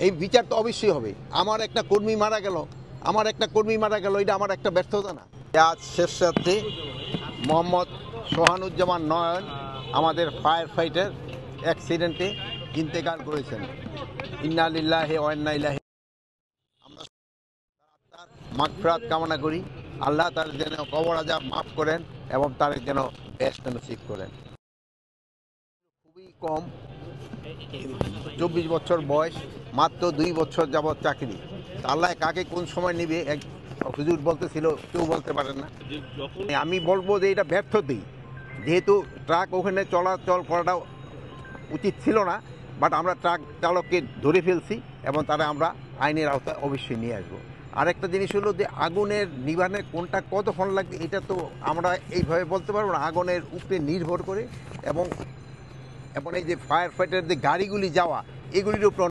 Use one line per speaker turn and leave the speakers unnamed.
এই বিচার তো অবশ্যই হবে। আমার একটা কর্মী মারা গেল, এটা আমার একটা ব্যর্থতা না। আজ শেষ রাত্রে মোহাম্মদ সোহানুজ্জামান নয়ন আমাদের ফায়ার ফাইটার অ্যাক্সিডেন্টে ইন্তেকাল করেছেন। ইন্না লিল্লাহি ওয়া ইন্না ইলাইহি। আমরা তার মাগফিরাত কামনা করি। আল্লাহ তার যেন কবর আযাব মাফ করেন এবং তার যেন বেহেশত নসিব করেন। খুবই কম, 24 বছর বয়স, মাত্র 2 বছর যাবৎ চাকরি। আল্লাহ কাকে কোন সময় নিবে এক হুজুর বলতেছিল, কেউ বলতে পারেন না। আমি বলবো যে এটা ব্যর্থতাই, যেহেতু ট্রাক ওখানে চলাচল করাটা উচিত ছিল না, বাট আমরা ট্রাক চালককে ধরে ফেলছি এবং তারা আমরা আইনের আওতায় অবশ্যই নিয়ে আসবো। আরেকটা জিনিস হলো যে আগুনের নিবারণের কোনটা কতক্ষণ লাগবে এটা তো আমরা এইভাবে বলতে পারবো না, আগুনের উপরে নির্ভর করে এবং এই যে ফায়ার ফাইটার যে গাড়িগুলি যাওয়া এগুলির উপর